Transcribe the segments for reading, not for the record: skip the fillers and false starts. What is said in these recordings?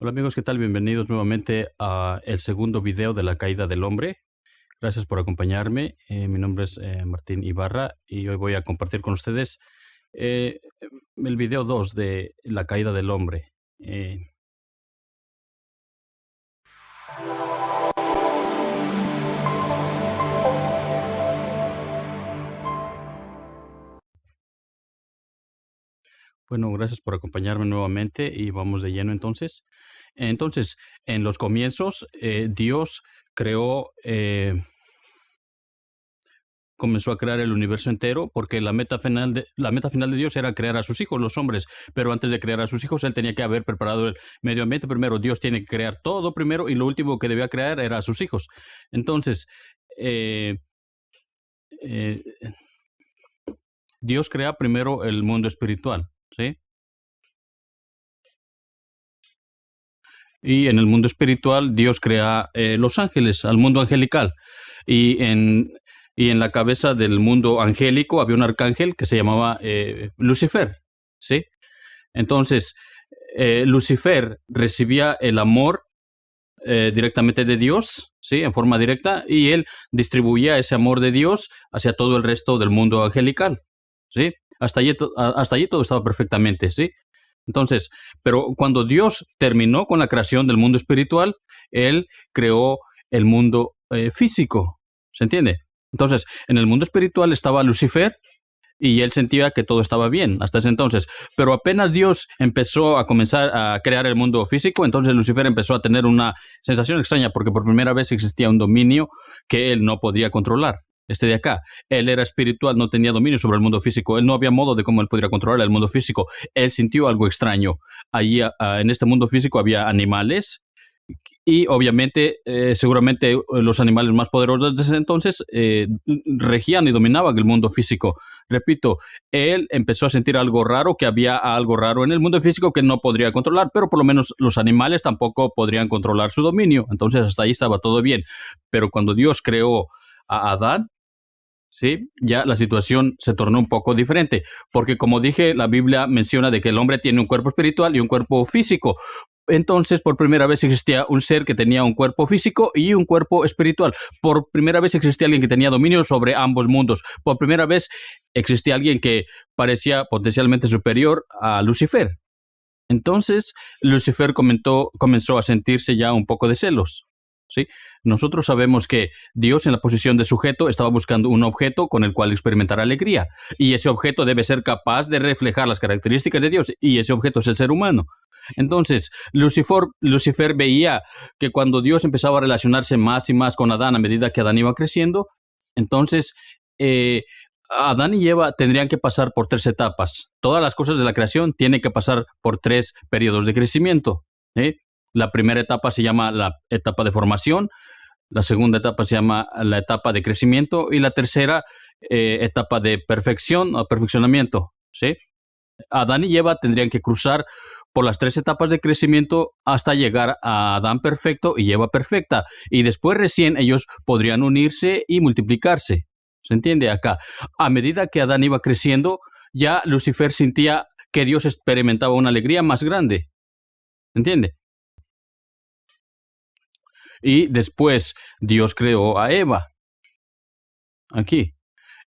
Hola amigos, ¿qué tal? Bienvenidos nuevamente a el segundo video de la caída del hombre. Gracias por acompañarme. Mi nombre es Martín Ibarra y hoy voy a compartir con ustedes eh, el video 2 de la caída del hombre. Bueno, gracias por acompañarme nuevamente y vamos de lleno entonces. Entonces, en los comienzos, Dios creó comenzó a crear el universo entero porque la meta final de Dios era crear a sus hijos, los hombres. Pero antes de crear a sus hijos, él tenía que haber preparado el medio ambiente primero. Dios tiene que crear todo primero y lo último que debía crear era a sus hijos. Entonces, eh, eh, Dios crea primero el mundo espiritual, ¿sí? Y en el mundo espiritual, Dios crea los ángeles, al mundo angelical. Y en, y en la cabeza del mundo angélico había un arcángel que se llamaba Lucifer, ¿sí? Entonces, Lucifer recibía el amor directamente de Dios, ¿sí? En forma directa, y él distribuía ese amor de Dios hacia todo el resto del mundo angelical, ¿sí? Hasta allí todo estaba perfectamente, ¿sí? Entonces, pero cuando Dios terminó con la creación del mundo espiritual, Él creó el mundo físico, ¿se entiende? Entonces, en el mundo espiritual estaba Lucifer y él sentía que todo estaba bien hasta ese entonces. Pero apenas Dios empezó a comenzar a crear el mundo físico, entonces Lucifer empezó a tener una sensación extraña porque por primera vez existía un dominio que él no podía controlar. Este de acá, él era espiritual, no tenía dominio sobre el mundo físico, él no había modo de cómo él pudiera controlar el mundo físico. Él sintió algo extraño. Allí, en este mundo físico había animales, y obviamente, seguramente los animales más poderosos desde ese entonces regían y dominaban el mundo físico. Repito, él empezó a sentir algo raro, que había algo raro en el mundo físico que no podría controlar, pero por lo menos los animales tampoco podrían controlar su dominio. Entonces hasta ahí estaba todo bien. Pero cuando Dios creó a Adán, ¿sí? Ya la situación se tornó un poco diferente, porque como dije, la Biblia menciona de que el hombre tiene un cuerpo espiritual y un cuerpo físico. Entonces, por primera vez existía un ser que tenía un cuerpo físico y un cuerpo espiritual. Por primera vez existía alguien que tenía dominio sobre ambos mundos. Por primera vez existía alguien que parecía potencialmente superior a Lucifer. Entonces, Lucifer comenzó a sentirse ya un poco de celos, ¿sí? Nosotros sabemos que Dios, en la posición de sujeto, estaba buscando un objeto con el cual experimentar alegría. Y ese objeto debe ser capaz de reflejar las características de Dios. Y ese objeto es el ser humano. Entonces, Lucifer veía que cuando Dios empezaba a relacionarse más y más con Adán a medida que Adán iba creciendo, entonces eh, Adán y Eva tendrían que pasar por tres etapas. Todas las cosas de la creación tienen que pasar por tres periodos de crecimiento, ¿sí? La primera etapa se llama la etapa de formación, la segunda etapa se llama la etapa de crecimiento y la tercera etapa de perfección o perfeccionamiento, ¿sí? Adán y Eva tendrían que cruzar por las tres etapas de crecimiento hasta llegar a Adán perfecto y Eva perfecta. Y después recién ellos podrían unirse y multiplicarse. ¿Se entiende acá? A medida que Adán iba creciendo, ya Lucifer sentía que Dios experimentaba una alegría más grande. ¿Se entiende? Y después Dios creó a Eva. Aquí.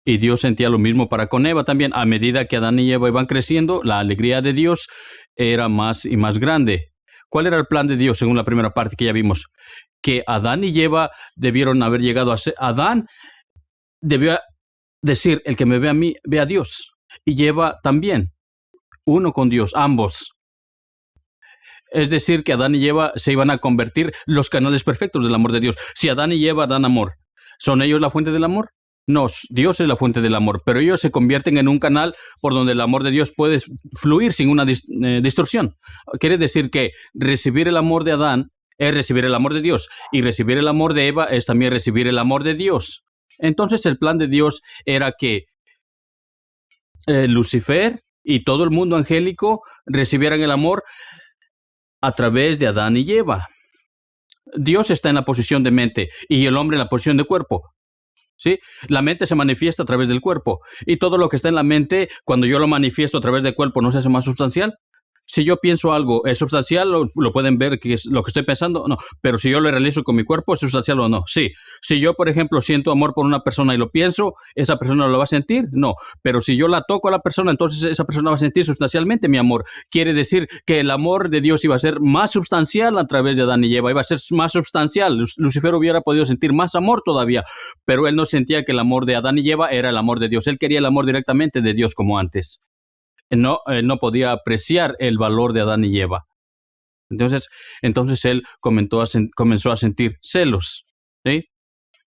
Y Dios sentía lo mismo para con Eva también. A medida que Adán y Eva iban creciendo, la alegría de Dios era más y más grande. ¿Cuál era el plan de Dios según la primera parte que ya vimos? Que Adán y Eva debieron haber llegado a ser... Adán debió decir, el que me ve a mí, ve a Dios. Y Eva también. Uno con Dios, ambos. Es decir, que Adán y Eva se iban a convertir los canales perfectos del amor de Dios. Si Adán y Eva dan amor, ¿son ellos la fuente del amor? No, Dios es la fuente del amor, pero ellos se convierten en un canal por donde el amor de Dios puede fluir sin una distorsión. Quiere decir que recibir el amor de Adán es recibir el amor de Dios, y recibir el amor de Eva es también recibir el amor de Dios. Entonces el plan de Dios era que Lucifer y todo el mundo angélico recibieran el amor a través de Adán y Eva. Dios está en la posición de mente y el hombre en la posición de cuerpo. ¿Sí? La mente se manifiesta a través del cuerpo, y todo lo que está en la mente, cuando yo lo manifiesto a través del cuerpo, ¿no se hace más sustancial? Si yo pienso algo, ¿es sustancial? ¿Lo pueden ver que es lo que estoy pensando? No. Pero si yo lo realizo con mi cuerpo, ¿es sustancial o no? Sí. Si yo, por ejemplo, siento amor por una persona y lo pienso, ¿esa persona lo va a sentir? No. Pero si yo la toco a la persona, entonces esa persona va a sentir sustancialmente mi amor. Quiere decir que el amor de Dios iba a ser más sustancial a través de Adán y Eva, iba a ser más sustancial. Lucifer hubiera podido sentir más amor todavía, pero él no sentía que el amor de Adán y Eva era el amor de Dios. Él quería el amor directamente de Dios como antes. Él no podía apreciar el valor de Adán y Eva. Entonces él comenzó a sentir celos. ¿Sí?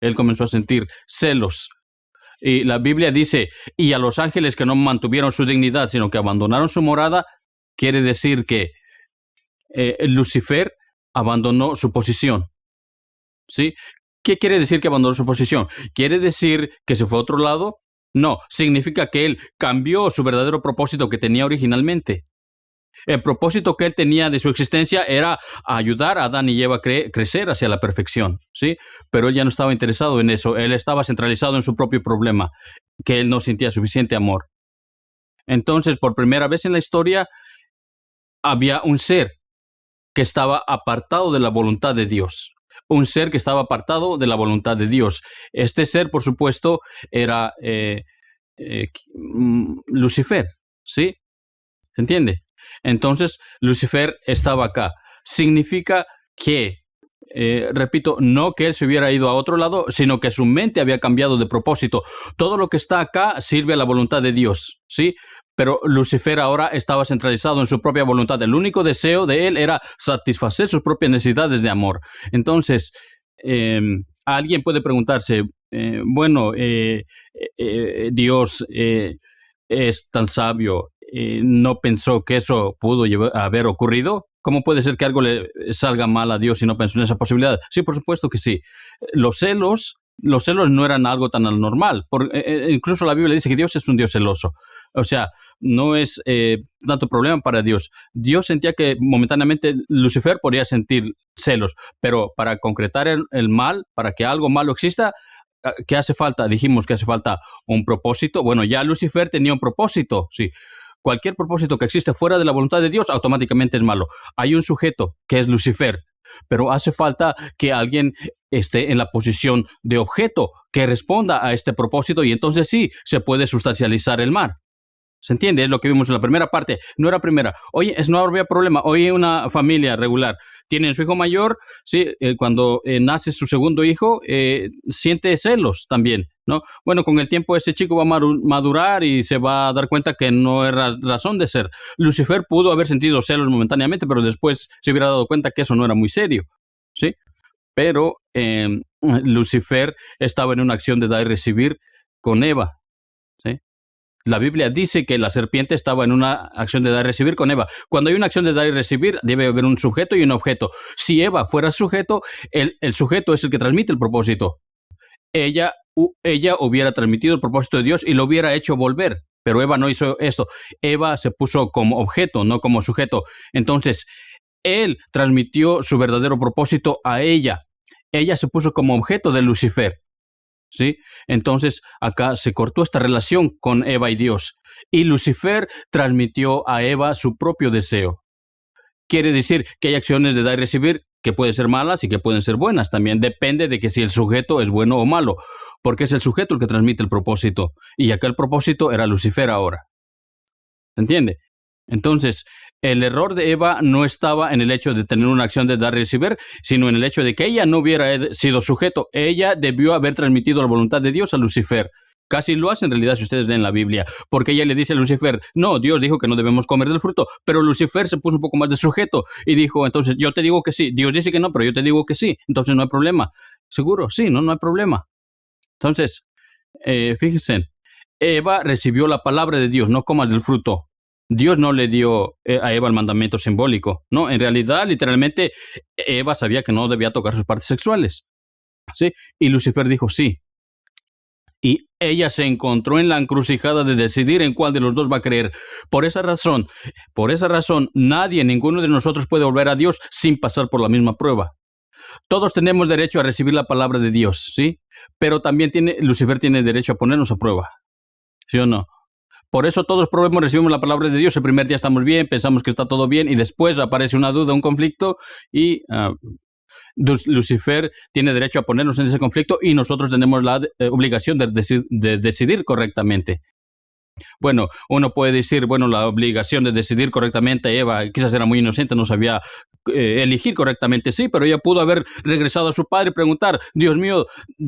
Él comenzó a sentir celos. Y la Biblia dice, y a los ángeles que no mantuvieron su dignidad, sino que abandonaron su morada, quiere decir que Lucifer abandonó su posición. ¿Sí? ¿Qué quiere decir que abandonó su posición? ¿Quiere decir que se fue a otro lado? No, significa que él cambió su verdadero propósito que tenía originalmente. El propósito que él tenía de su existencia era ayudar a Adán y Eva a crecer hacia la perfección, ¿sí? Pero él ya no estaba interesado en eso. Él estaba centralizado en su propio problema, que él no sentía suficiente amor. Entonces, por primera vez en la historia, había un ser que estaba apartado de la voluntad de Dios. Un ser que estaba apartado de la voluntad de Dios. Este ser, por supuesto, era Lucifer, ¿sí? ¿Se entiende? Entonces, Lucifer estaba acá. Significa que, repito, no que él se hubiera ido a otro lado, sino que su mente había cambiado de propósito. Todo lo que está acá sirve a la voluntad de Dios, ¿sí? Pero Lucifer ahora estaba centralizado en su propia voluntad. El único deseo de él era satisfacer sus propias necesidades de amor. Entonces, alguien puede preguntarse, Dios es tan sabio, ¿no pensó que eso pudo haber ocurrido? ¿Cómo puede ser que algo le salga mal a Dios si no pensó en esa posibilidad? Sí, por supuesto que sí. Los celos no eran algo tan anormal. Incluso la Biblia dice que Dios es un Dios celoso. O sea, no es tanto problema para Dios. Dios sentía que momentáneamente Lucifer podría sentir celos, pero para concretar el mal, para que algo malo exista, ¿qué hace falta? Dijimos que hace falta un propósito. Bueno, ya Lucifer tenía un propósito, sí. Cualquier propósito que existe fuera de la voluntad de Dios automáticamente es malo. Hay un sujeto que es Lucifer, pero hace falta que alguien esté en la posición de objeto que responda a este propósito y entonces sí se puede sustancializar el mal. ¿Se entiende? Es lo que vimos en la primera parte. No era primera. Oye, no había problema. Hoy una familia regular tiene su hijo mayor, sí, cuando nace su segundo hijo, siente celos también, ¿no? Bueno, con el tiempo ese chico va a madurar y se va a dar cuenta que no era razón de ser. Lucifer pudo haber sentido celos momentáneamente, pero después se hubiera dado cuenta que eso no era muy serio, ¿sí? Pero Lucifer estaba en una acción de dar y recibir con Eva. La Biblia dice que la serpiente estaba en una acción de dar y recibir con Eva. Cuando hay una acción de dar y recibir, debe haber un sujeto y un objeto. Si Eva fuera sujeto, el sujeto es el que transmite el propósito. Ella hubiera transmitido el propósito de Dios y lo hubiera hecho volver. Pero Eva no hizo eso. Eva se puso como objeto, no como sujeto. Entonces, él transmitió su verdadero propósito a ella. Ella se puso como objeto de Lucifer. ¿Sí? Entonces acá se cortó esta relación con Eva y Dios y Lucifer transmitió a Eva su propio deseo. Quiere decir que hay acciones de dar y recibir que pueden ser malas y que pueden ser buenas. También depende de que si el sujeto es bueno o malo, porque es el sujeto el que transmite el propósito y acá el propósito era Lucifer ahora. ¿Se entiende? Entonces, el error de Eva no estaba en el hecho de tener una acción de dar y recibir, sino en el hecho de que ella no hubiera sido sujeto. Ella debió haber transmitido la voluntad de Dios a Lucifer. Casi lo hace en realidad si ustedes leen la Biblia, porque ella le dice a Lucifer, no, Dios dijo que no debemos comer del fruto, pero Lucifer se puso un poco más de sujeto y dijo, entonces yo te digo que sí, Dios dice que no, pero yo te digo que sí, entonces no hay problema. ¿Seguro? Sí, no hay problema. Entonces, fíjense, Eva recibió la palabra de Dios, no comas del fruto. Dios no le dio a Eva el mandamiento simbólico, ¿no? En realidad, literalmente, Eva sabía que no debía tocar sus partes sexuales, ¿sí? Y Lucifer dijo sí. Y ella se encontró en la encrucijada de decidir en cuál de los dos va a creer. Por esa razón, ninguno de nosotros puede volver a Dios sin pasar por la misma prueba. Todos tenemos derecho a recibir la palabra de Dios, ¿sí? Pero también Lucifer tiene derecho a ponernos a prueba, ¿sí o no? Por eso todos recibimos la palabra de Dios. El primer día estamos bien, pensamos que está todo bien y después aparece una duda, un conflicto y Lucifer tiene derecho a ponernos en ese conflicto y nosotros tenemos la obligación de decidir correctamente. Bueno, uno puede decir, bueno, la obligación de decidir correctamente, Eva quizás era muy inocente, no sabía elegir correctamente, sí, pero ella pudo haber regresado a su padre y preguntar, Dios mío,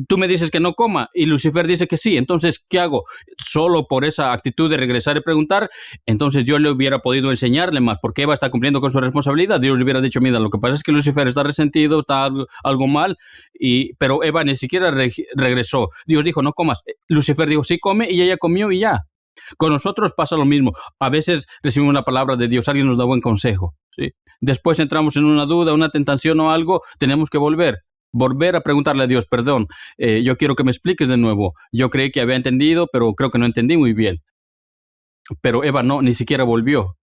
tú me dices que no coma, y Lucifer dice que sí, entonces, ¿qué hago? Solo por esa actitud de regresar y preguntar, entonces yo le hubiera podido enseñarle más, porque Eva está cumpliendo con su responsabilidad. Dios le hubiera dicho, mira, lo que pasa es que Lucifer está resentido, está algo mal, pero Eva ni siquiera regresó. Dios dijo, no comas. Lucifer dijo, sí, come, y ella comió y ya. Con nosotros pasa lo mismo. A veces recibimos una palabra de Dios, alguien nos da buen consejo, ¿sí? Después entramos en una duda, una tentación o algo, tenemos que volver a preguntarle a Dios, perdón, yo quiero que me expliques de nuevo. Yo creí que había entendido, pero creo que no entendí muy bien. Pero Eva no, ni siquiera volvió.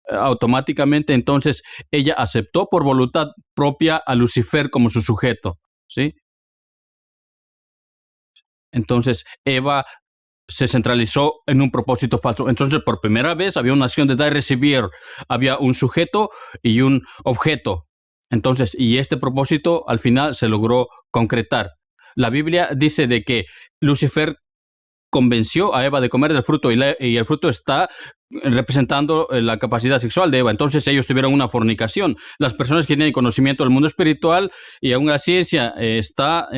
Automáticamente, entonces, ella aceptó por voluntad propia a Lucifer como su sujeto, ¿sí? Entonces, Eva se centralizó en un propósito falso. Entonces, por primera vez había una acción de dar y recibir. Había un sujeto y un objeto. Entonces, y este propósito al final se logró concretar. La Biblia dice de que Lucifer convenció a Eva de comer del fruto y el fruto está representando la capacidad sexual de Eva. Entonces ellos tuvieron una fornicación. Las personas que tienen conocimiento del mundo espiritual y aún la ciencia está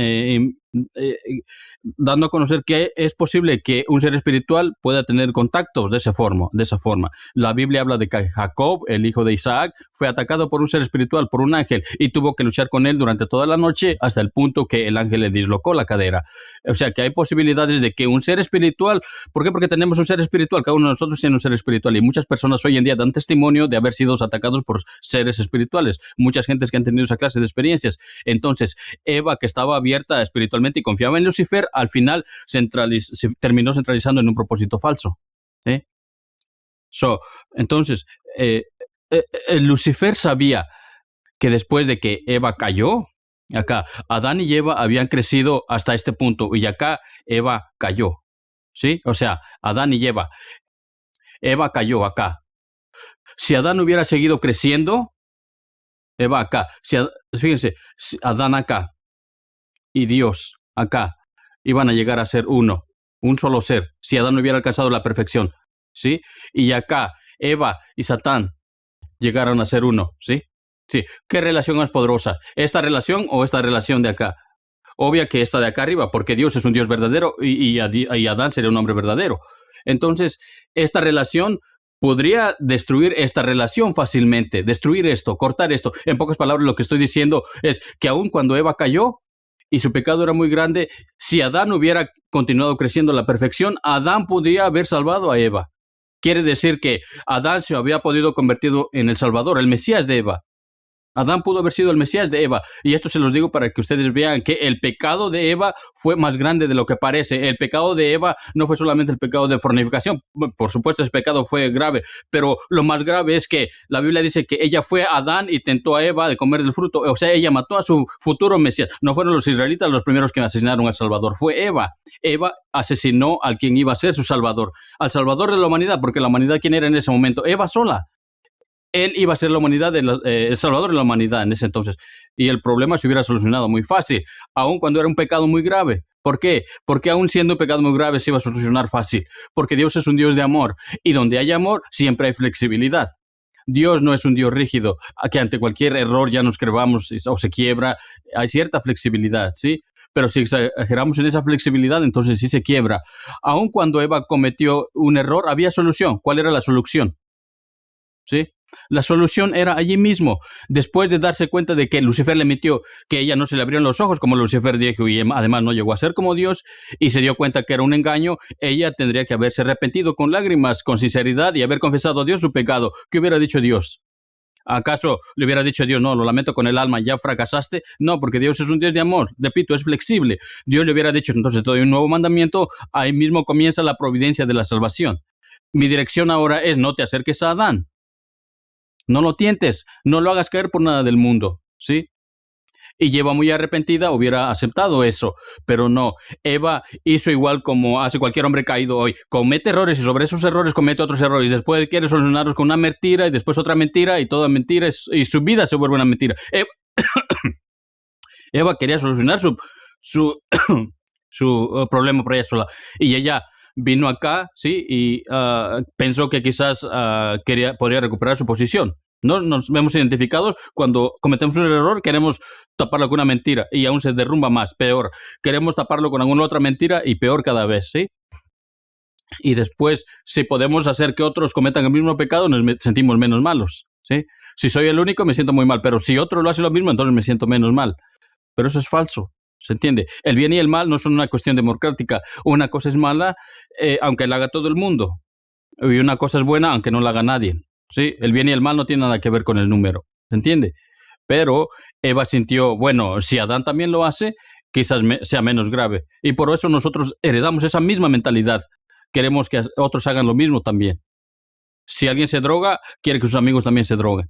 dando a conocer que es posible que un ser espiritual pueda tener contactos de esa forma. La Biblia habla de que Jacob, el hijo de Isaac, fue atacado por un ser espiritual, por un ángel, y tuvo que luchar con él durante toda la noche hasta el punto que el ángel le dislocó la cadera. O sea que hay posibilidades de que un ser espiritual, ¿por qué? Porque tenemos un ser espiritual, cada uno de nosotros tiene un ser espiritual y muchas personas hoy en día dan testimonio de haber sido atacados por seres espirituales. Muchas gentes que han tenido esa clase de experiencias. Entonces, Eva, que estaba abierta espiritualmente y confiaba en Lucifer, al final se terminó centralizando en un propósito falso. Entonces, Lucifer sabía que después de que Eva cayó, acá, Adán y Eva habían crecido hasta este punto y acá Eva cayó. ¿Sí? O sea, Adán y Eva cayó acá. Si Adán hubiera seguido creciendo, Eva acá. Fíjense, Adán acá y Dios acá iban a llegar a ser uno, un solo ser, si Adán no hubiera alcanzado la perfección, ¿sí? Y acá Eva y Satán llegaron a ser uno, ¿sí? Sí. ¿Qué relación más poderosa? ¿Esta relación o esta relación de acá? Obvia que esta de acá arriba, porque Dios es un Dios verdadero y Adán sería un hombre verdadero. Entonces, esta relación podría destruir esta relación fácilmente, destruir esto, cortar esto. En pocas palabras, lo que estoy diciendo es que aun cuando Eva cayó y su pecado era muy grande, si Adán hubiera continuado creciendo a la perfección, Adán podría haber salvado a Eva. Quiere decir que Adán se había podido convertir en el Salvador, el Mesías de Eva. Adán pudo haber sido el Mesías de Eva. Y esto se los digo para que ustedes vean que el pecado de Eva fue más grande de lo que parece. El pecado de Eva no fue solamente el pecado de fornicación. Por supuesto, ese pecado fue grave. Pero lo más grave es que la Biblia dice que ella fue a Adán y tentó a Eva de comer del fruto. O sea, ella mató a su futuro Mesías. No fueron los israelitas los primeros que asesinaron al Salvador. Fue Eva. Eva asesinó al quien iba a ser su Salvador. Al Salvador de la humanidad. Porque la humanidad, ¿quién era en ese momento? Eva sola. Él iba a ser la humanidad, el salvador de la humanidad en ese entonces. Y el problema se hubiera solucionado muy fácil, aun cuando era un pecado muy grave. ¿Por qué? Porque aun siendo un pecado muy grave se iba a solucionar fácil. Porque Dios es un Dios de amor. Y donde hay amor, siempre hay flexibilidad. Dios no es un Dios rígido, a que ante cualquier error ya nos crevamos o se quiebra. Hay cierta flexibilidad, ¿sí? Pero si exageramos en esa flexibilidad, entonces sí se quiebra. Aun cuando Eva cometió un error, había solución. ¿Cuál era la solución? ¿Sí? La solución era allí mismo, después de darse cuenta de que Lucifer le mintió, que ella no se le abrieron los ojos como Lucifer dijo y además no llegó a ser como Dios y se dio cuenta que era un engaño. Ella tendría que haberse arrepentido con lágrimas, con sinceridad y haber confesado a Dios su pecado. ¿Qué hubiera dicho Dios? ¿Acaso le hubiera dicho a Dios, no, lo lamento con el alma, ya fracasaste? No, porque Dios es un Dios de amor, repito, es flexible. Dios le hubiera dicho, entonces te doy un nuevo mandamiento, ahí mismo comienza la providencia de la salvación. Mi dirección ahora es no te acerques a Adán. No lo tientes, no lo hagas caer por nada del mundo, ¿sí? Y Eva, muy arrepentida, hubiera aceptado eso, pero no. Eva hizo igual como hace cualquier hombre caído hoy. Comete errores y sobre esos errores comete otros errores. Y después quiere solucionarlos con una mentira y después otra mentira y toda mentira y su vida se vuelve una mentira. Eva quería solucionar su problema por ella sola. Y ella vino acá, ¿sí? Y pensó que quizás podría recuperar su posición. No nos vemos identificados cuando cometemos un error, queremos taparlo con una mentira y aún se derrumba más, peor. Queremos taparlo con alguna otra mentira y peor cada vez, ¿sí? Y después, si podemos hacer que otros cometan el mismo pecado, nos sentimos menos malos, ¿sí? Si soy el único, me siento muy mal, pero si otro lo hace lo mismo, entonces me siento menos mal. Pero eso es falso, ¿se entiende? El bien y el mal no son una cuestión democrática. Una cosa es mala, aunque la haga todo el mundo. Y una cosa es buena, aunque no la haga nadie. ¿Sí? El bien y el mal no tienen nada que ver con el número, ¿se entiende? Pero Eva sintió, bueno, si Adán también lo hace, quizás sea menos grave. Y por eso nosotros heredamos esa misma mentalidad. Queremos que otros hagan lo mismo también. Si alguien se droga, quiere que sus amigos también se droguen.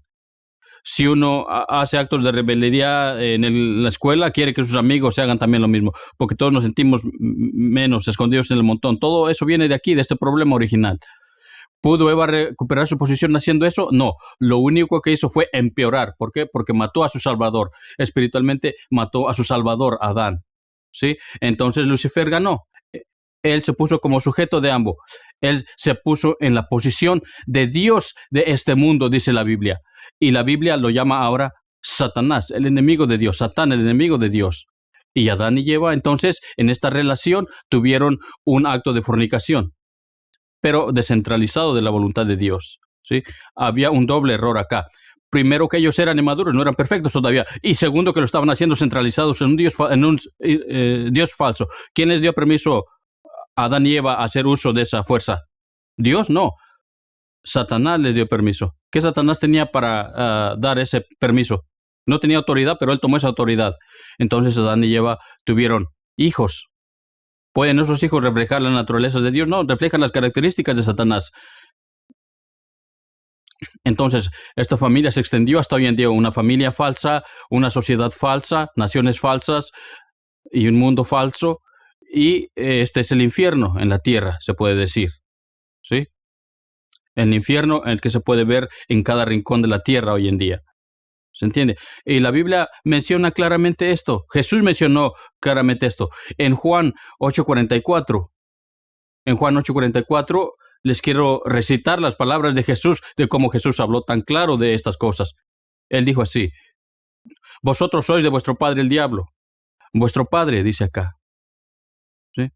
Si uno hace actos de rebeldía en la escuela, quiere que sus amigos se hagan también lo mismo, porque todos nos sentimos menos, escondidos en el montón. Todo eso viene de aquí, de este problema original. ¿Pudo Eva recuperar su posición haciendo eso? No. Lo único que hizo fue empeorar. ¿Por qué? Porque mató a su Salvador. Espiritualmente mató a su Salvador, Adán. ¿Sí? Entonces Lucifer ganó. Él se puso como sujeto de ambos. Él se puso en la posición de Dios de este mundo, dice la Biblia. Y la Biblia lo llama ahora Satanás, el enemigo de Dios. Satán, el enemigo de Dios. Y Adán y Eva, entonces, en esta relación tuvieron un acto de fornicación, pero descentralizado de la voluntad de Dios, ¿sí? Había un doble error acá. Primero, que ellos eran inmaduros, no eran perfectos todavía. Y segundo, que lo estaban haciendo centralizados en un Dios falso. ¿Quién les dio permiso a Adán y Eva a hacer uso de esa fuerza? Dios no. Satanás les dio permiso. ¿Qué Satanás tenía para dar ese permiso? No tenía autoridad, pero él tomó esa autoridad. Entonces Adán y Eva tuvieron hijos. ¿Pueden esos hijos reflejar las naturalezas de Dios? No, reflejan las características de Satanás. Entonces, esta familia se extendió hasta hoy en día, una familia falsa, una sociedad falsa, naciones falsas y un mundo falso. Y este es el infierno en la tierra, se puede decir, ¿sí? El infierno en el que se puede ver en cada rincón de la tierra hoy en día. ¿Se entiende? Y la Biblia menciona claramente esto. Jesús mencionó claramente esto. En Juan 8:44. En Juan 8:44 les quiero recitar las palabras de Jesús, de cómo Jesús habló tan claro de estas cosas. Él dijo así: vosotros sois de vuestro padre el diablo. Vuestro padre, dice acá. ¿Sí?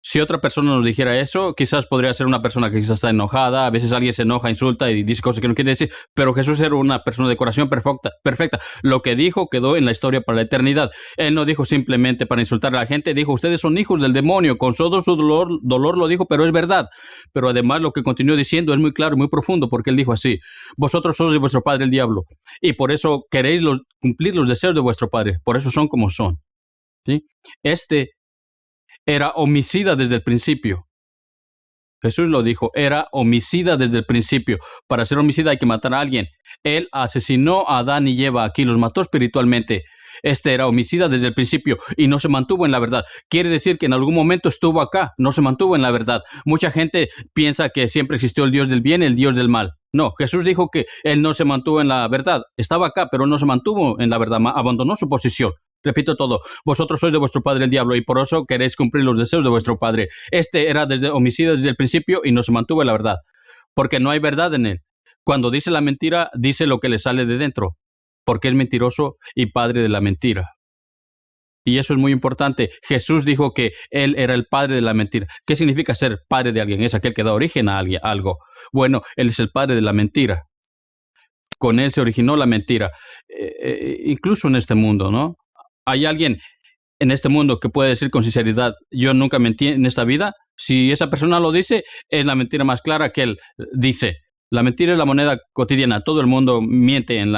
Si otra persona nos dijera eso, quizás podría ser una persona que quizás está enojada. A veces alguien se enoja, insulta y dice cosas que no quiere decir. Pero Jesús era una persona de corazón perfecta. Lo que dijo quedó en la historia para la eternidad. Él no dijo simplemente para insultar a la gente. Dijo, ustedes son hijos del demonio. Con todo su dolor lo dijo, pero es verdad. Pero además lo que continuó diciendo es muy claro y muy profundo, porque él dijo así: vosotros sois de vuestro padre el diablo. Y por eso queréis cumplir los deseos de vuestro padre. Por eso son como son. ¿Sí? Era homicida desde el principio. Jesús lo dijo, era homicida desde el principio. Para ser homicida hay que matar a alguien. Él asesinó a Adán y Eva aquí, los mató espiritualmente. Era homicida desde el principio y no se mantuvo en la verdad. Quiere decir que en algún momento estuvo acá, no se mantuvo en la verdad. Mucha gente piensa que siempre existió el Dios del bien y el Dios del mal. No, Jesús dijo que él no se mantuvo en la verdad. Estaba acá, pero no se mantuvo en la verdad. Abandonó su posición. Repito todo, vosotros sois de vuestro padre el diablo y por eso queréis cumplir los deseos de vuestro padre. Era homicida desde el principio y no se mantuvo en la verdad, porque no hay verdad en él. Cuando dice la mentira, dice lo que le sale de dentro, porque es mentiroso y padre de la mentira. Y eso es muy importante. Jesús dijo que él era el padre de la mentira. ¿Qué significa ser padre de alguien? Es aquel que da origen a algo. Bueno, él es el padre de la mentira. Con él se originó la mentira, incluso en este mundo, ¿no? ¿Hay alguien en este mundo que puede decir con sinceridad, yo nunca mentí en esta vida? Si esa persona lo dice, es la mentira más clara que él dice. La mentira es la moneda cotidiana. Todo el mundo miente en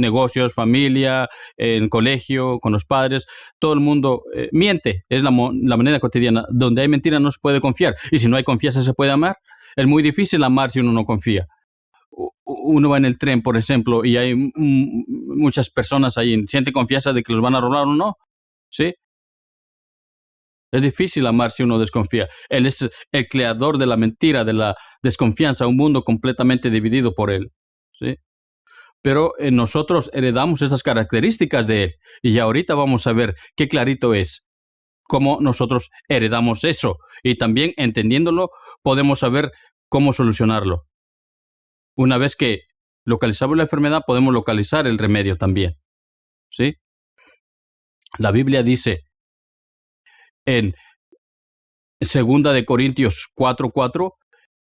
negocios, familia, en colegio, con los padres. Todo el mundo miente. Es la moneda cotidiana. Donde hay mentira no se puede confiar. Y si no hay confianza, ¿se puede amar? Es muy difícil amar si uno no confía. Uno va en el tren, por ejemplo, y hay muchas personas ahí sienten confianza de que los van a robar o no, ¿sí? Es difícil amar si uno desconfía. Él es el creador de la mentira, de la desconfianza, un mundo completamente dividido por él, ¿sí? Pero nosotros heredamos esas características de él. Y ya ahorita vamos a ver qué clarito es, cómo nosotros heredamos eso. Y también entendiéndolo, podemos saber cómo solucionarlo. Una vez que localizamos la enfermedad, podemos localizar el remedio también, ¿sí? La Biblia dice en 2 Corintios 4:4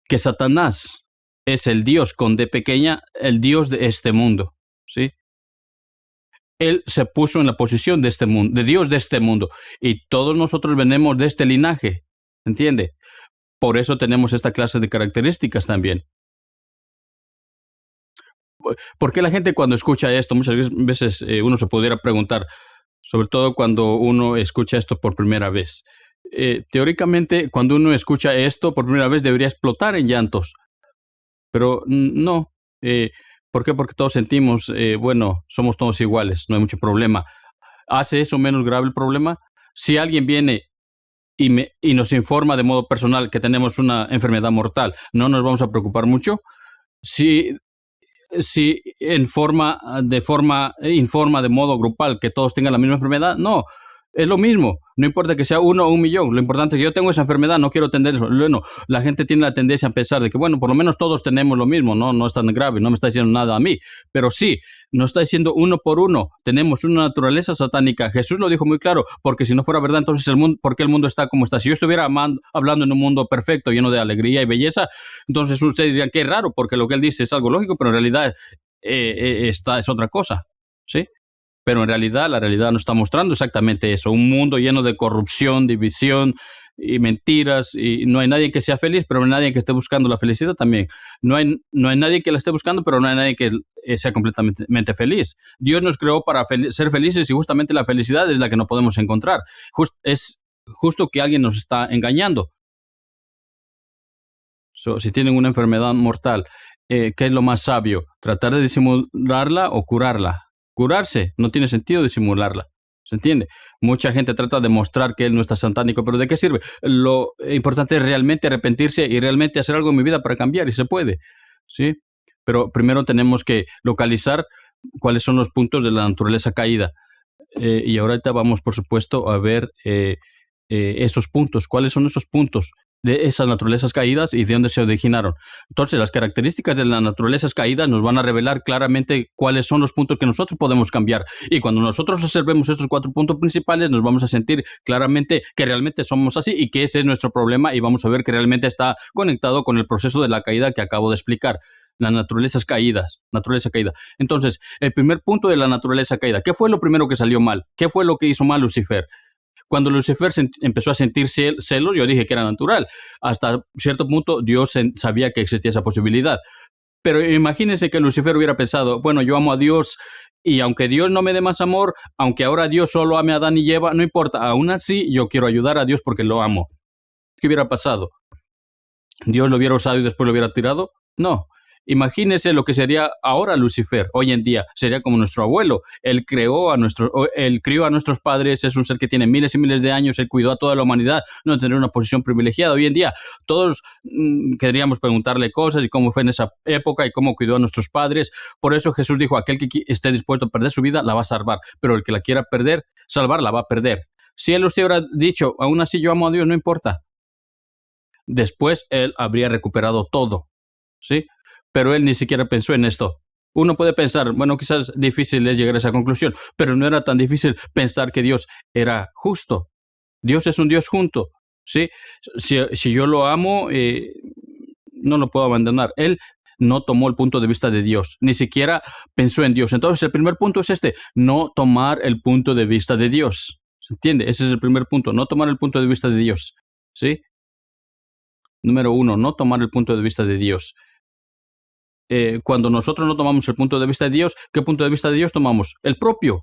que Satanás es el Dios con D pequeña, el Dios de este mundo, ¿sí? Él se puso en la posición de este mundo, de Dios de este mundo, y todos nosotros venimos de este linaje, ¿entiende? Por eso tenemos esta clase de características también. ¿Por qué la gente cuando escucha esto, muchas veces uno se pudiera preguntar, sobre todo cuando uno escucha esto por primera vez? Teóricamente, cuando uno escucha esto por primera vez, debería explotar en llantos. Pero no. ¿Por qué? Porque todos sentimos, bueno, somos todos iguales, no hay mucho problema. ¿Hace eso menos grave el problema? Si alguien viene y nos informa de modo personal que tenemos una enfermedad mortal, ¿no nos vamos a preocupar mucho? Si informa de modo grupal que todos tengan la misma enfermedad, no, es lo mismo, no importa que sea 1 o 1 millón, lo importante es que yo tengo esa enfermedad, no quiero tener eso. Bueno, la gente tiene la tendencia a pensar de que, bueno, por lo menos todos tenemos lo mismo, no es tan grave, no me está diciendo nada a mí, pero sí, nos está diciendo uno por uno, tenemos una naturaleza satánica. Jesús lo dijo muy claro, porque si no fuera verdad, entonces ¿por qué el mundo está como está? Si yo estuviera hablando en un mundo perfecto, lleno de alegría y belleza, entonces ustedes dirían, qué raro, porque lo que él dice es algo lógico, pero en realidad esta es otra cosa, ¿sí? Pero en realidad, la realidad nos está mostrando exactamente eso, un mundo lleno de corrupción, división y mentiras, y no hay nadie que sea feliz, pero no hay nadie que esté buscando la felicidad también. No hay nadie que la esté buscando, pero no hay nadie que sea completamente feliz. Dios nos creó para ser felices y justamente la felicidad es la que no podemos encontrar. Es justo que alguien nos está engañando. Si tienen una enfermedad mortal, ¿qué es lo más sabio? ¿Tratar de disimularla o curarla? Curarse, no tiene sentido disimularla. ¿Se entiende? Mucha gente trata de mostrar que él no está satánico, pero ¿de qué sirve? Lo importante es realmente arrepentirse y realmente hacer algo en mi vida para cambiar, y se puede, ¿sí? Pero primero tenemos que localizar cuáles son los puntos de la naturaleza caída. Y ahorita vamos, por supuesto, a ver esos puntos. ¿Cuáles son esos puntos de esas naturalezas caídas y de dónde se originaron? Entonces, las características de las naturalezas caídas nos van a revelar claramente cuáles son los puntos que nosotros podemos cambiar. Y cuando nosotros observemos estos 4 puntos principales, nos vamos a sentir claramente que realmente somos así y que ese es nuestro problema, y vamos a ver que realmente está conectado con el proceso de la caída que acabo de explicar. Las naturalezas caídas, naturaleza caída. Entonces, el primer punto de la naturaleza caída, ¿qué fue lo primero que salió mal? ¿Qué fue lo que hizo mal Lucifer? Cuando Lucifer empezó a sentir celos, yo dije que era natural. Hasta cierto punto, Dios sabía que existía esa posibilidad. Pero imagínense que Lucifer hubiera pensado, bueno, yo amo a Dios, y aunque Dios no me dé más amor, aunque ahora Dios solo ame a Adán y Eva, no importa, aún así yo quiero ayudar a Dios porque lo amo. ¿Qué hubiera pasado? ¿Dios lo hubiera usado y después lo hubiera tirado? No. Imagínese lo que sería ahora Lucifer, hoy en día. Sería como nuestro abuelo. Él crió a nuestros padres, es un ser que tiene miles y miles de años, él cuidó a toda la humanidad, no tener una posición privilegiada. Hoy en día todos queríamos preguntarle cosas y cómo fue en esa época y cómo cuidó a nuestros padres. Por eso Jesús dijo, aquel que esté dispuesto a perder su vida, la va a salvar, pero el que la quiera salvar, la va a perder. Si él usted hubiera dicho, aún así yo amo a Dios, no importa, después él habría recuperado todo, ¿sí? Pero él ni siquiera pensó en esto. Uno puede pensar, bueno, quizás difícil es llegar a esa conclusión, pero no era tan difícil pensar que Dios era justo. Dios es un Dios justo, ¿sí? Si yo lo amo, no lo puedo abandonar. Él no tomó el punto de vista de Dios, ni siquiera pensó en Dios. Entonces, el primer punto es no tomar el punto de vista de Dios. ¿Se entiende? Ese es el primer punto, no tomar el punto de vista de Dios, ¿sí? Número 1, no tomar el punto de vista de Dios. Cuando nosotros no tomamos el punto de vista de Dios, ¿qué punto de vista de Dios tomamos? El propio.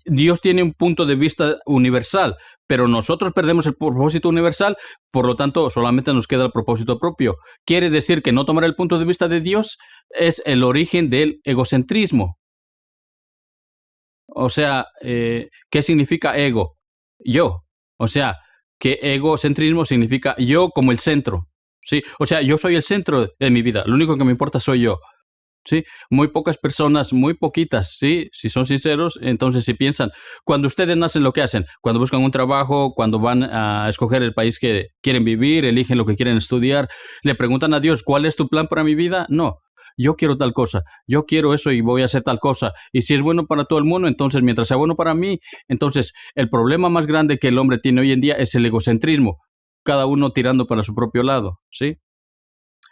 Dios tiene un punto de vista universal, pero nosotros perdemos el propósito universal, por lo tanto, solamente nos queda el propósito propio. Quiere decir que no tomar el punto de vista de Dios es el origen del egocentrismo. O sea, ¿qué significa ego? Yo. O sea, que egocentrismo significa yo como el centro. ¿Sí? O sea, yo soy el centro de mi vida. Lo único que me importa soy yo. ¿Sí? Muy pocas personas, muy poquitas, ¿sí? Si son sinceros, entonces si piensan, cuando ustedes nacen, ¿lo que hacen? Cuando buscan un trabajo, cuando van a escoger el país que quieren vivir, eligen lo que quieren estudiar, le preguntan a Dios, ¿cuál es tu plan para mi vida? No. Yo quiero tal cosa, yo quiero eso y voy a hacer tal cosa. Y si es bueno para todo el mundo, entonces mientras sea bueno para mí, entonces el problema más grande que el hombre tiene hoy en día es el egocentrismo, cada uno tirando para su propio lado, ¿sí?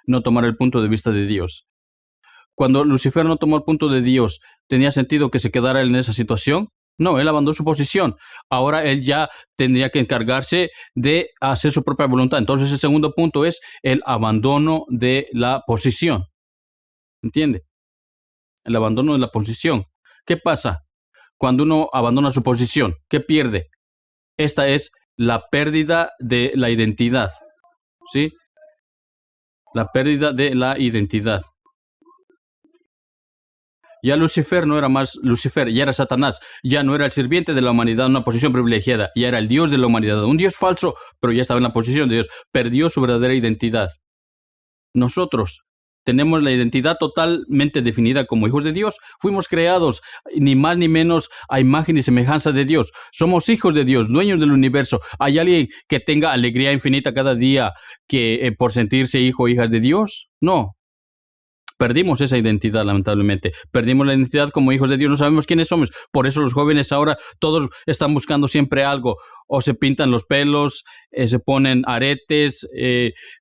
No tomar el punto de vista de Dios. Cuando Lucifer no tomó el punto de Dios, ¿tenía sentido que se quedara él en esa situación? No, él abandonó su posición. Ahora él ya tendría que encargarse de hacer su propia voluntad. Entonces el segundo punto es el abandono de la posición. ¿Entiende? El abandono de la posición. ¿Qué pasa cuando uno abandona su posición? ¿Qué pierde? Esta es la pérdida de la identidad. ¿Sí? La pérdida de la identidad. Ya Lucifer no era más Lucifer, ya era Satanás, ya no era el sirviente de la humanidad en una posición privilegiada, ya era el Dios de la humanidad, un Dios falso, pero ya estaba en la posición de Dios, perdió su verdadera identidad. Nosotros tenemos la identidad totalmente definida como hijos de Dios, fuimos creados ni más ni menos a imagen y semejanza de Dios, somos hijos de Dios, dueños del universo. ¿Hay alguien que tenga alegría infinita cada día que por sentirse hijo o hijas de Dios? No. Perdimos esa identidad, lamentablemente. Perdimos la identidad como hijos de Dios. No sabemos quiénes somos. Por eso los jóvenes ahora todos están buscando siempre algo. O se pintan los pelos, se ponen aretes.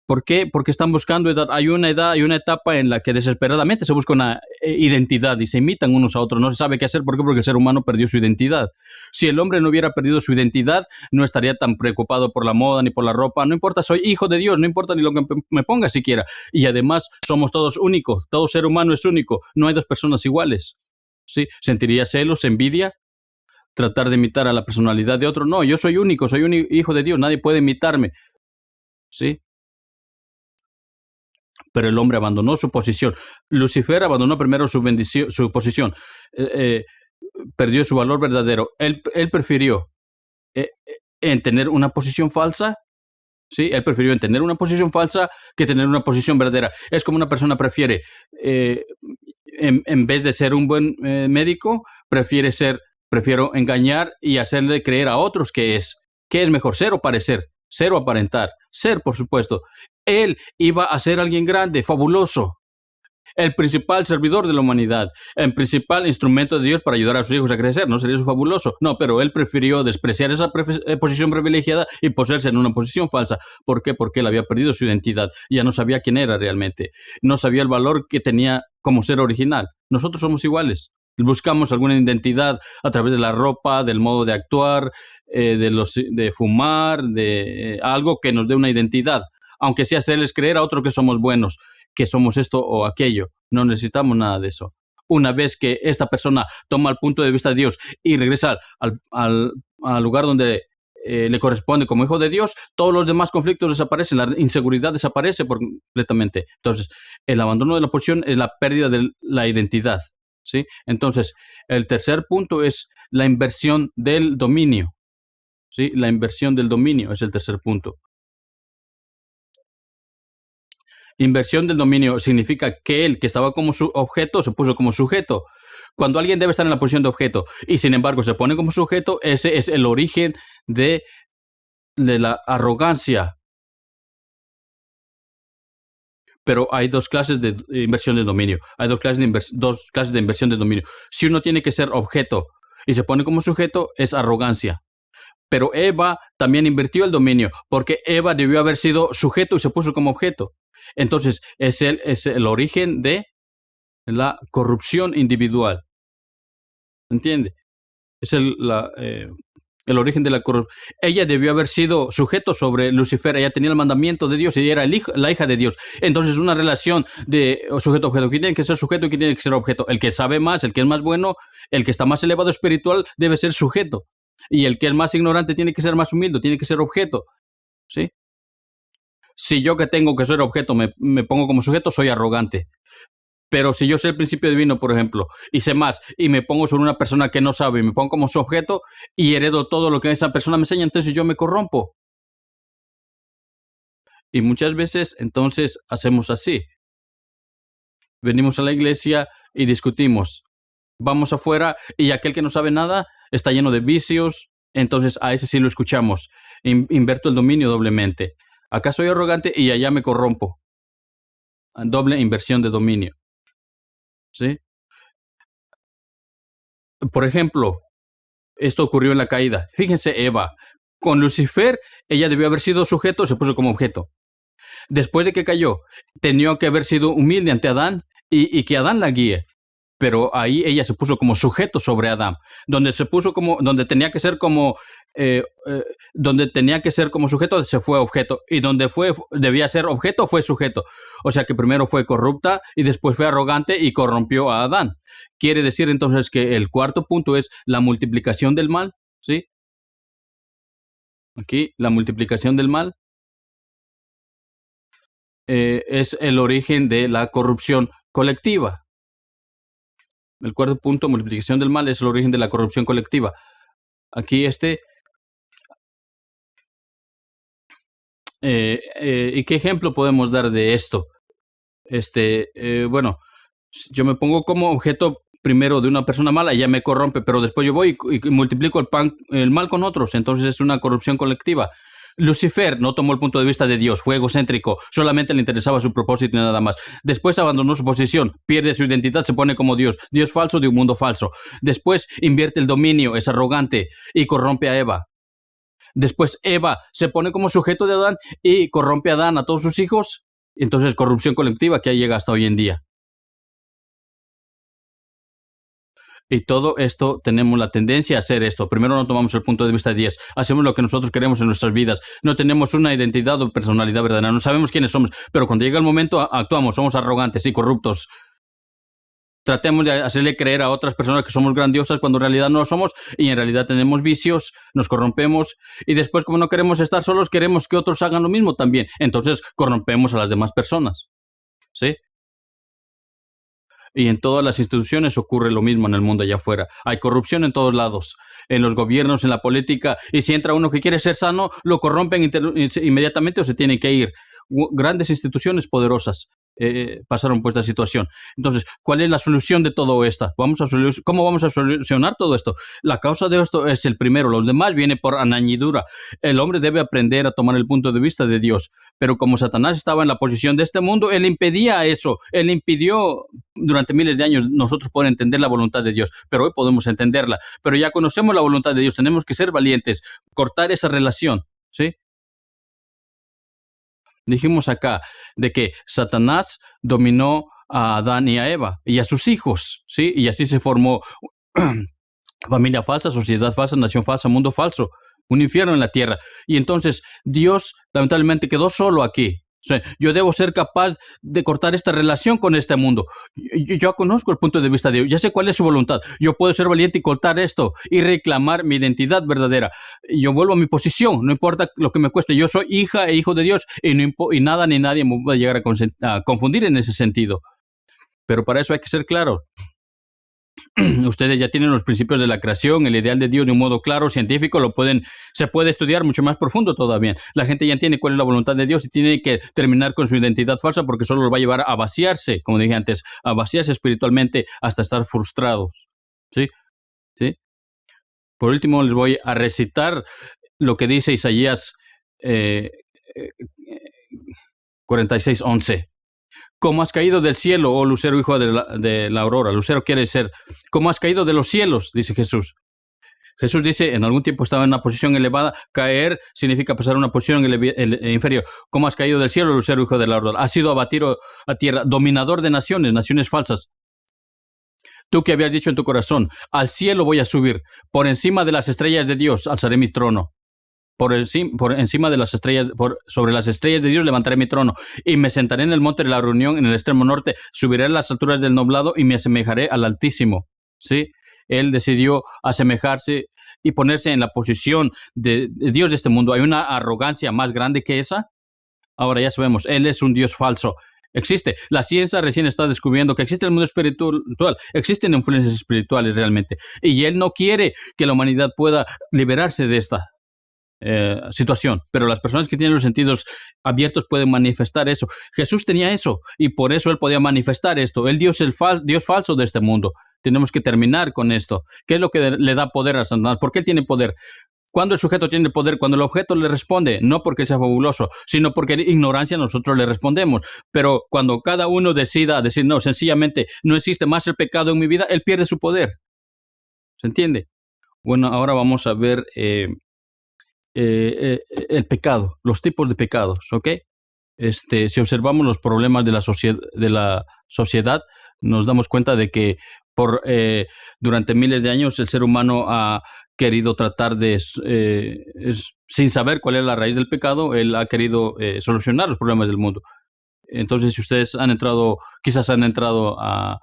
¿Por qué? Porque están buscando edad. Hay una etapa en la que desesperadamente se busca una identidad y se imitan unos a otros. No se sabe qué hacer. ¿Por qué? Porque el ser humano perdió su identidad. Si el hombre no hubiera perdido su identidad, no estaría tan preocupado por la moda ni por la ropa. No importa, soy hijo de Dios. No importa ni lo que me ponga siquiera. Y además somos todos únicos. Todo ser humano es único. No hay dos personas iguales. ¿Sí? ¿Sentiría celos, envidia? Tratar de imitar a la personalidad de otro. No, yo soy único, soy un hijo de Dios, nadie puede imitarme. ¿Sí? Pero el hombre abandonó su posición. Lucifer abandonó primero su posición. Perdió su valor verdadero. Él prefirió en tener una posición falsa. ¿Sí? Él prefirió en tener una posición falsa que tener una posición verdadera. Es como una persona prefiere, en vez de ser un buen médico, prefiero engañar y hacerle creer a otros que es mejor, ser o parecer, ser o aparentar, ser, por supuesto. Él iba a ser alguien grande, fabuloso, el principal servidor de la humanidad, el principal instrumento de Dios para ayudar a sus hijos a crecer. ¿No sería eso fabuloso? No, pero él prefirió despreciar esa posición privilegiada y ponerse en una posición falsa. ¿Por qué? Porque él había perdido su identidad. Ya no sabía quién era realmente. No sabía el valor que tenía como ser original. Nosotros somos iguales. Buscamos alguna identidad a través de la ropa, del modo de actuar, de fumar, de algo que nos dé una identidad. Aunque sea hacerles creer a otros que somos buenos, que somos esto o aquello. No necesitamos nada de eso. Una vez que esta persona toma el punto de vista de Dios y regresa al lugar donde le corresponde como hijo de Dios, todos los demás conflictos desaparecen, la inseguridad desaparece completamente. Entonces, el abandono de la posición es la pérdida de la identidad. ¿Sí? Entonces, el tercer punto es la inversión del dominio. ¿Sí? La inversión del dominio es el tercer punto. Inversión del dominio significa que él, que estaba como su objeto, se puso como sujeto. Cuando alguien debe estar en la posición de objeto y sin embargo se pone como sujeto, ese es el origen de la arrogancia. Pero hay dos clases de inversión del dominio. Hay dos clases de inversión del dominio. Si uno tiene que ser objeto y se pone como sujeto, es arrogancia. Pero Eva también invirtió el dominio, porque Eva debió haber sido sujeto y se puso como objeto. Entonces, es el origen de la corrupción individual. ¿Entiende? Es el origen de la corrupción. Ella debió haber sido sujeto sobre Lucifer. Ella tenía el mandamiento de Dios y era la hija de Dios. Entonces, una relación de sujeto-objeto. ¿Quién tiene que ser sujeto y quién tiene que ser objeto? El que sabe más, el que es más bueno, el que está más elevado espiritual, debe ser sujeto. Y el que es más ignorante tiene que ser más humilde, tiene que ser objeto. ¿Sí? Si yo que tengo que ser objeto me pongo como sujeto, soy arrogante. Pero si yo sé el principio divino, por ejemplo, y sé más, y me pongo sobre una persona que no sabe, y me pongo como su objeto, y heredo todo lo que esa persona me enseña, entonces yo me corrompo. Y muchas veces, entonces, hacemos así. Venimos a la iglesia y discutimos. Vamos afuera y aquel que no sabe nada está lleno de vicios, entonces a ese sí lo escuchamos. Inverto el dominio doblemente. Acá soy arrogante y allá me corrompo. Doble inversión de dominio. ¿Sí? Por ejemplo, esto ocurrió en la caída. Fíjense, Eva. Con Lucifer, ella debió haber sido sujeto, se puso como objeto. Después de que cayó, tenía que haber sido humilde ante Adán y que Adán la guíe. Pero ahí ella se puso como sujeto sobre Adán, donde se puso como, donde tenía que ser como, donde tenía que ser como sujeto, se fue objeto, y donde debía ser objeto, fue sujeto. O sea que primero fue corrupta y después fue arrogante y corrompió a Adán. Quiere decir entonces que el cuarto punto es la multiplicación del mal, ¿sí? Aquí, la multiplicación del mal es el origen de la corrupción colectiva. El cuarto punto, multiplicación del mal, es el origen de la corrupción colectiva. Aquí ¿y qué ejemplo podemos dar de esto? Bueno, yo me pongo como objeto primero de una persona mala y ya me corrompe, pero después yo voy y multiplico el mal con otros, entonces es una corrupción colectiva. Lucifer no tomó el punto de vista de Dios, fue egocéntrico, solamente le interesaba su propósito y nada más. Después abandonó su posición, pierde su identidad, se pone como Dios, Dios falso de un mundo falso. Después invierte el dominio, es arrogante y corrompe a Eva. Después Eva se pone como sujeto de Adán y corrompe a Adán, a todos sus hijos. Entonces corrupción colectiva que llega hasta hoy en día. Y todo esto tenemos la tendencia a hacer esto. Primero no tomamos el punto de vista de Dios. Hacemos lo que nosotros queremos en nuestras vidas. No tenemos una identidad o personalidad verdadera. No sabemos quiénes somos. Pero cuando llega el momento actuamos. Somos arrogantes y corruptos. Tratemos de hacerle creer a otras personas que somos grandiosas cuando en realidad no lo somos y en realidad tenemos vicios, nos corrompemos y después como no queremos estar solos, queremos que otros hagan lo mismo también. Entonces corrompemos a las demás personas. ¿Sí? Y en todas las instituciones ocurre lo mismo en el mundo allá afuera. Hay corrupción en todos lados, en los gobiernos, en la política. Y si entra uno que quiere ser sano, lo corrompen inmediatamente o se tiene que ir. Grandes instituciones poderosas pasaron por esta situación. Entonces, ¿cuál es la solución de todo esto? ¿Cómo vamos a solucionar todo esto? La causa de esto es el primero. Los demás viene por añadidura. El hombre debe aprender a tomar el punto de vista de Dios. Pero como Satanás estaba en la posición de este mundo, él impedía eso. Él impidió durante miles de años nosotros poder entender la voluntad de Dios, pero hoy podemos entenderla. Pero ya conocemos la voluntad de Dios, tenemos que ser valientes, cortar esa relación, ¿sí? Dijimos acá de que Satanás dominó a Adán y a Eva y a sus hijos, ¿sí? Y así se formó familia falsa, sociedad falsa, nación falsa, mundo falso, un infierno en la tierra. Y entonces Dios lamentablemente quedó solo aquí. O sea, yo debo ser capaz de cortar esta relación con este mundo. Yo conozco el punto de vista de Dios, ya sé cuál es su voluntad. Yo puedo ser valiente y cortar esto y reclamar mi identidad verdadera. Yo vuelvo a mi posición, no importa lo que me cueste. Yo soy hija e hijo de Dios y nada ni nadie me puede llegar a confundir en ese sentido. Pero para eso hay que ser claro. Ustedes ya tienen los principios de la creación, el ideal de Dios de un modo claro, científico, se puede estudiar mucho más profundo todavía. La gente ya entiende cuál es la voluntad de Dios y tiene que terminar con su identidad falsa porque solo los va a llevar a vaciarse, como dije antes, a vaciarse espiritualmente hasta estar frustrados. ¿Sí? ¿Sí? Por último, les voy a recitar lo que dice Isaías 46:11. ¿Cómo has caído del cielo, oh lucero, hijo de la aurora? Lucero quiere decir, ¿cómo has caído de los cielos? Dice Jesús. Jesús dice, en algún tiempo estaba en una posición elevada. Caer significa pasar a una posición inferior. ¿Cómo has caído del cielo, lucero, hijo de la aurora? Has sido abatido a tierra, dominador de naciones, naciones falsas. Tú que habías dicho en tu corazón, al cielo voy a subir, por encima de las estrellas de Dios alzaré mi trono. Por encima de las estrellas, sobre las estrellas de Dios levantaré mi trono y me sentaré en el monte de la reunión en el extremo norte, subiré a las alturas del nublado y me asemejaré al Altísimo. ¿Sí? Él decidió asemejarse y ponerse en la posición de Dios de este mundo. ¿Hay una arrogancia más grande que esa? Ahora ya sabemos, Él es un Dios falso. Existe. La ciencia recién está descubriendo que existe el mundo espiritual. Existen influencias espirituales realmente. Y él no quiere que la humanidad pueda liberarse de esta situación. Pero las personas que tienen los sentidos abiertos pueden manifestar eso. Jesús tenía eso y por eso él podía manifestar esto. El Dios falso de este mundo. Tenemos que terminar con esto. ¿Qué es lo que le da poder a Satanás? ¿Por qué él tiene poder? Cuando el sujeto tiene poder, cuando el objeto le responde, no porque sea fabuloso, sino porque en ignorancia nosotros le respondemos. Pero cuando cada uno decida decir, no, sencillamente no existe más el pecado en mi vida, él pierde su poder. ¿Se entiende? Bueno, ahora vamos a ver el pecado, los tipos de pecados, ¿ok? Si observamos los problemas de la sociedad, nos damos cuenta de que durante miles de años el ser humano ha querido tratar sin saber cuál es la raíz del pecado, él ha querido solucionar los problemas del mundo. Entonces, si ustedes quizás han entrado a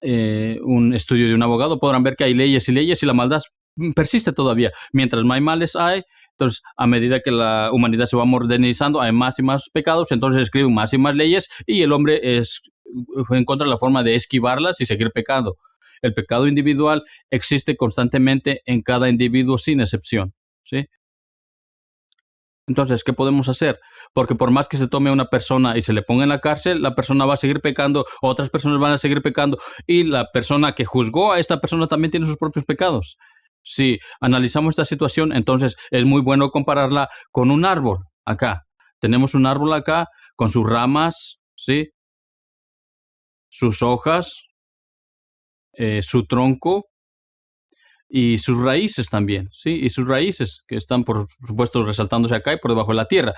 un estudio de un abogado, podrán ver que hay leyes y la maldad persiste todavía. Mientras más males hay, entonces a medida que la humanidad se va modernizando, hay más y más pecados, entonces escriben más y más leyes y el hombre encuentra la forma de esquivarlas y seguir pecando. El pecado individual existe constantemente en cada individuo sin excepción, ¿sí? Entonces, ¿qué podemos hacer? Porque por más que se tome a una persona y se le ponga en la cárcel, la persona va a seguir pecando, otras personas van a seguir pecando y la persona que juzgó a esta persona también tiene sus propios pecados. Si analizamos esta situación, entonces es muy bueno compararla con un árbol. Acá tenemos un árbol acá con sus ramas, ¿sí? Sus hojas, su tronco y sus raíces también, ¿sí? Y sus raíces que están, por supuesto, resaltándose acá y por debajo de la tierra.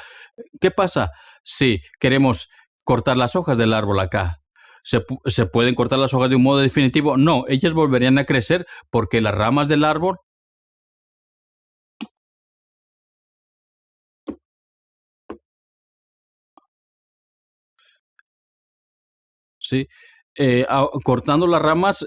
¿Qué pasa si queremos cortar las hojas del árbol acá? ¿Se pueden cortar las hojas de un modo definitivo? No, ellas volverían a crecer porque las ramas del árbol ¿sí? Cortando las ramas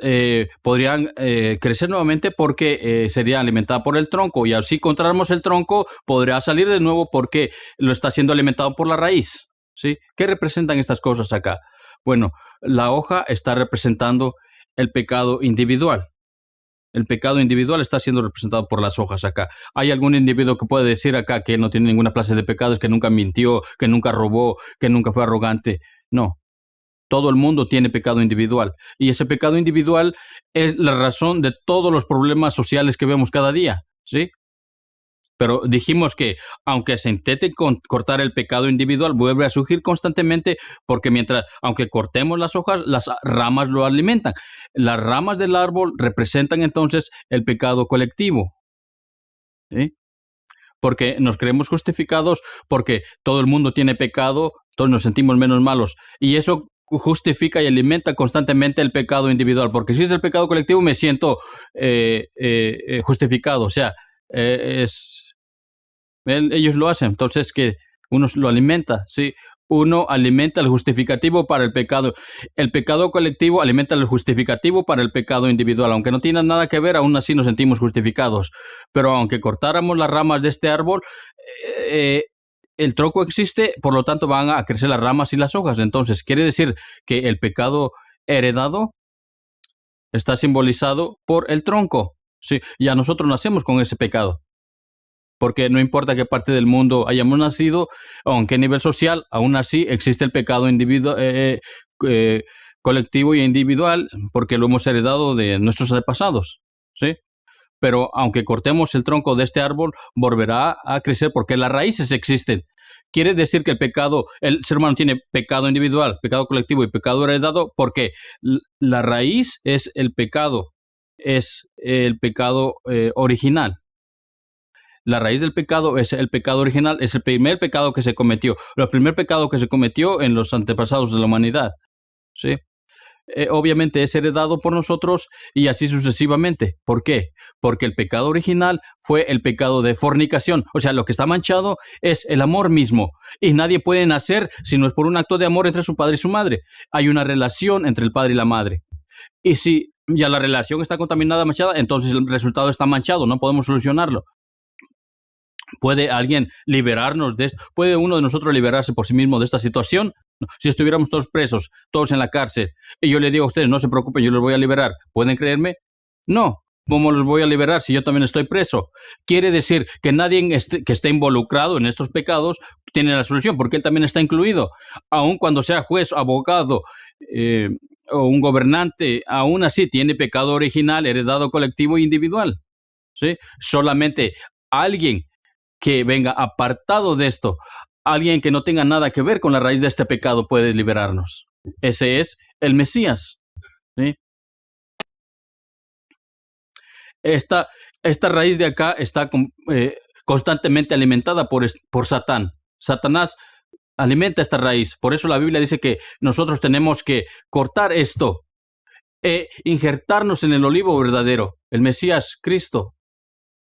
podrían crecer nuevamente porque sería alimentada por el tronco y así cortáramos el tronco podría salir de nuevo porque lo está siendo alimentado por la raíz, ¿sí? ¿Qué representan estas cosas acá? Bueno, la hoja está representando el pecado individual. El pecado individual está siendo representado por las hojas acá. ¿Hay algún individuo que puede decir acá que no tiene ninguna clase de pecados, que nunca mintió, que nunca robó, que nunca fue arrogante? No. Todo el mundo tiene pecado individual y ese pecado individual es la razón de todos los problemas sociales que vemos cada día, ¿sí? Pero dijimos que aunque se intente cortar el pecado individual, vuelve a surgir constantemente porque aunque cortemos las hojas, las ramas lo alimentan. Las ramas del árbol representan entonces el pecado colectivo, ¿sí? Porque nos creemos justificados porque todo el mundo tiene pecado, todos nos sentimos menos malos y eso justifica y alimenta constantemente el pecado individual, porque si es el pecado colectivo me siento justificado, o sea, ellos lo hacen, entonces que uno lo alimenta, ¿sí? Uno alimenta el justificativo para el pecado colectivo alimenta el justificativo para el pecado individual, aunque no tiene nada que ver, aún así nos sentimos justificados, pero aunque cortáramos las ramas de este árbol, el tronco existe, por lo tanto van a crecer las ramas y las hojas. Entonces, quiere decir que el pecado heredado está simbolizado por el tronco. Sí, ya nosotros nacemos con ese pecado. Porque no importa qué parte del mundo hayamos nacido, o en qué nivel social, aún así existe el pecado colectivo y individual, porque lo hemos heredado de nuestros antepasados. ¿Sí? Pero aunque cortemos el tronco de este árbol, volverá a crecer porque las raíces existen. Quiere decir que el ser humano tiene pecado individual, pecado colectivo y pecado heredado porque la raíz es el pecado original. La raíz del pecado es el pecado original, es el primer pecado que se cometió, el primer pecado que se cometió en los antepasados de la humanidad. ¿Sí? Obviamente es heredado por nosotros y así sucesivamente. ¿Por qué? Porque el pecado original fue el pecado de fornicación. O sea, lo que está manchado es el amor mismo. Y nadie puede nacer si no es por un acto de amor entre su padre y su madre. Hay una relación entre el padre y la madre. Y si ya la relación está contaminada, manchada, entonces el resultado está manchado. No podemos solucionarlo. ¿Puede alguien liberarnos de esto? ¿Puede uno de nosotros liberarse por sí mismo de esta situación? Si estuviéramos todos presos, todos en la cárcel, y yo le digo a ustedes, no se preocupen, yo los voy a liberar, ¿pueden creerme? No. ¿Cómo los voy a liberar si yo también estoy preso? Quiere decir que nadie que esté involucrado en estos pecados tiene la solución, porque él también está incluido. Aun cuando sea juez, abogado o un gobernante, aún así tiene pecado original, heredado, colectivo e individual. ¿Sí? Solamente alguien que venga apartado de esto, alguien que no tenga nada que ver con la raíz de este pecado puede liberarnos. Ese es el Mesías. ¿Sí? Esta raíz de acá está constantemente alimentada por Satán. Satanás alimenta esta raíz. Por eso la Biblia dice que nosotros tenemos que cortar esto e injertarnos en el olivo verdadero, el Mesías, Cristo.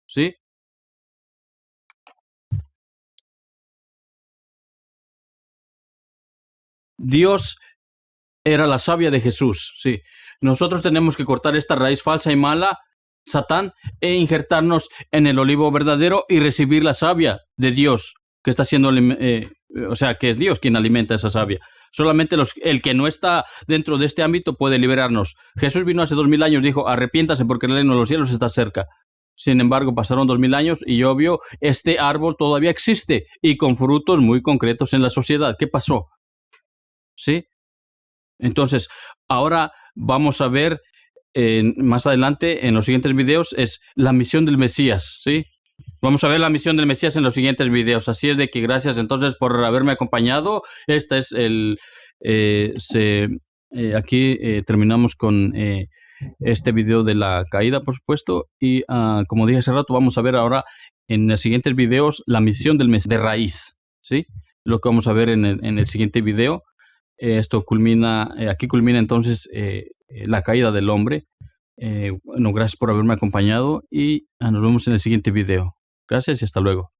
¿Sí? Dios era la savia de Jesús. Sí. Nosotros tenemos que cortar esta raíz falsa y mala, Satán, e injertarnos en el olivo verdadero y recibir la savia de Dios, que está siendo, o sea, que es Dios quien alimenta esa savia. Solamente el que no está dentro de este ámbito puede liberarnos. Jesús vino hace 2000 años, dijo, arrepiéntase porque el reino de los cielos está cerca. Sin embargo, pasaron 2000 años y obvio, este árbol todavía existe y con frutos muy concretos en la sociedad. ¿Qué pasó? ¿Sí? Entonces, ahora vamos a ver más adelante en los siguientes videos es la misión del Mesías, ¿sí? Vamos a ver la misión del Mesías en los siguientes videos. Así es de que gracias entonces por haberme acompañado. Este es aquí terminamos con este video de la caída, por supuesto. Y como dije hace rato, vamos a ver ahora en los siguientes videos la misión del Mesías de raíz, ¿sí? Lo que vamos a ver en el siguiente video. Esto culmina, aquí culmina entonces la caída del hombre. Bueno, gracias por haberme acompañado y nos vemos en el siguiente video. Gracias y hasta luego.